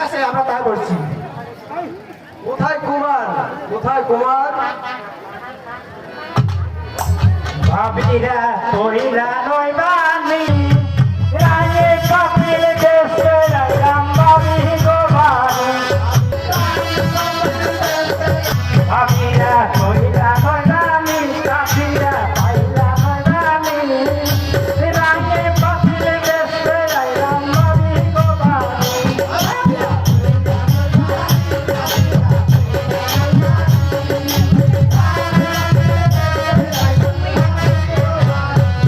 আছে আমরা তাই বলছি কোথায় কুমার কোথায় কুমার ভাবিরা তোরিরা নয় বানি রায়ে কপিল দেশে রাম বাবি গোবানি ভাবিরা তোরিরা নয় বানি কাফিরা পাইলা নয় বানি রায়ে কপিল দেশে রাম বাবি গোবানি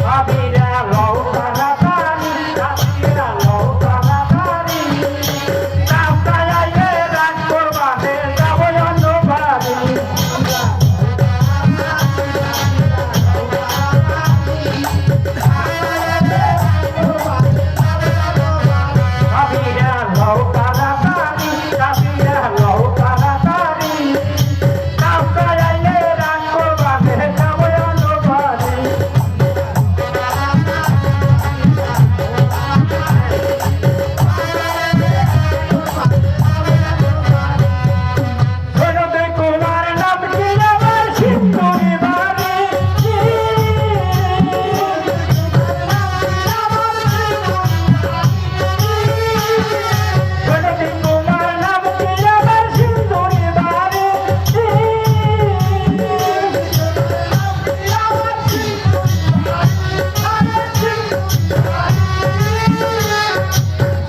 ভাবিরা লৌকা না পানি কাফিরা লৌকা না পানি কাফকায় রাগ করবানে যাবো অন্য বাড়ি ভাবিরা লৌকা না পানি কাফিরা লৌকা না পানি কাফকায় রাগ করবানে যাবো অন্য বাড়ি ছোটতে কুমার নাম কি আমার সিন্ধুরি বাড়ি ছোটতে কুমার নাম কি আমার সিন্ধুরি বাড়ি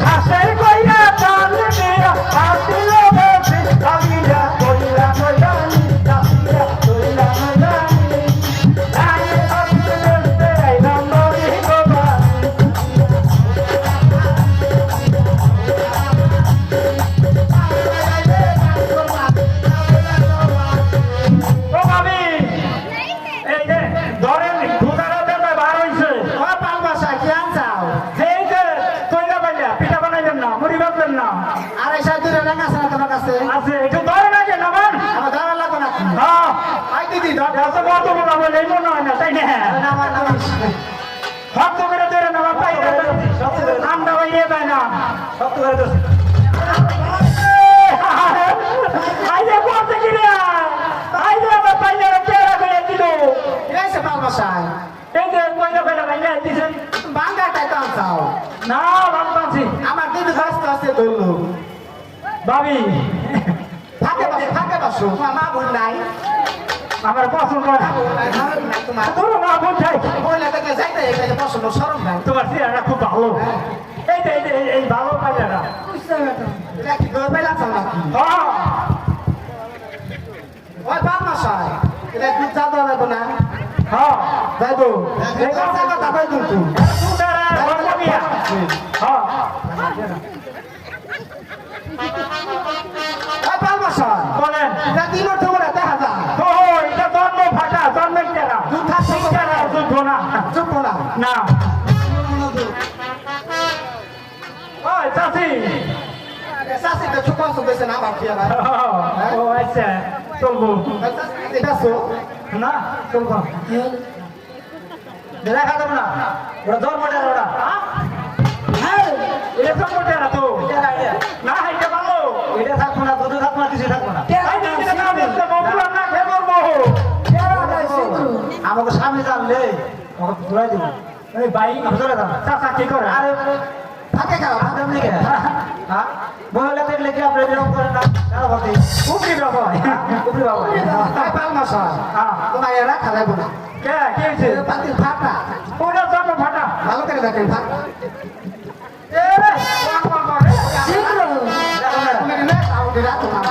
ঘাসের কইরা চাল দিয়া হাতিল বসে ভাবিরা কইরা নয়ানি কাফিরা কইরা নয়ানি রায়ে কপিল দেশে রাম বাবি গোবানি ও ভাবি এই যে ধরেন দুধারা দেবে বার হইছে ও পাল বাসা কি আনছাও এই যে কইলা বাইলা পিঠা বানাইবেন না মুড়ি ভাজবেন না আরে সাই দূরে রাঙা আছে না তোমার কাছে আছে একটু ধরে না যে নামান আমার ধরা লাগবে না হ্যাঁ আই দিদি ধর এত কত বড় বলে এই মনে হয় না তাই না নামা নামিস শক্ত করে ধরে নেওয়া পাই নামটা বাইয়ে পায় না শক্ত করে ধর আইলে বলতে কি রে আইলে আমার পাইলে কেরা করে দিল এই সে পাল বাসা এই যে কইলা কইলা বাইলে দিছেন বাঙ্গাটাই তো আনছাও না ভাবতাছি আমার দিদি ব্যস্ত আছে ধরলো ভাবি ফাঁকে বাসো মা বোন নাই আমার পছন্দ না তোমার তোর মা বোন চাই বইলা দেখলে যাইতে এখানে পছন্দ সরম নাই তোমার চেহারা খুব ভালো এই যে এই ভালো পাইলে না এটা কি গর পাইলা চাও নাকি হ্যাঁ ওই পাল বাসা এটা দুধ চা দেওয়া লাগবে না হ্যাঁ যাইবো কথা কই কিন্তু সুন্দরা ভগবিয়া হ্যাঁ ওই পাল বাসা বলেন এটা দিন তোমরা দেখা যায় ও এটা জন্ম ফাটা জন্মের চেহারা দুধ খাচ্ছে চেহারা যুদ্ধ না চুপ না না ওই চাচি শাসি তো চুপ আছে বেশি না বাকি আর ও আচ্ছা চলবো এটা সো না চলবো দেখা যাবে না ওরা জন্মটা ওরা হ্যাঁ এটা জন্মটা তো না এটা ভালো এটা থাকবো না দুধ থাকবো না কিছু থাকবো না আমাকে সামনে জানলে আমাকে ঘুরাই দিব এই ভাই আমি চলে যাবো চাচা কি করে আরে ফাঁকে খাও ফাঁকে এমনি কে হ্যাঁ মহিলা দেখলে কি আপনি এরকম করেন না কারো ভাবি উপরি বাবা উপরে বাবা পাল মাসা তোমার এরা খালাইবো না কে কি হয়েছে পাতি ফাটা ওটা জন্ম ফাটা ভালো করে দেখেন ফাটা এ শীঘ্র তুমি না তাও দিরা তোমার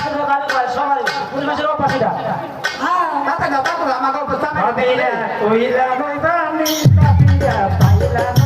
পাশে গালি করে সবাই পরিবেশের পাশিটা তাতে দাও আমাকে অবস্থা হবিরা কইলা নবানি কাপিয়া পাইলা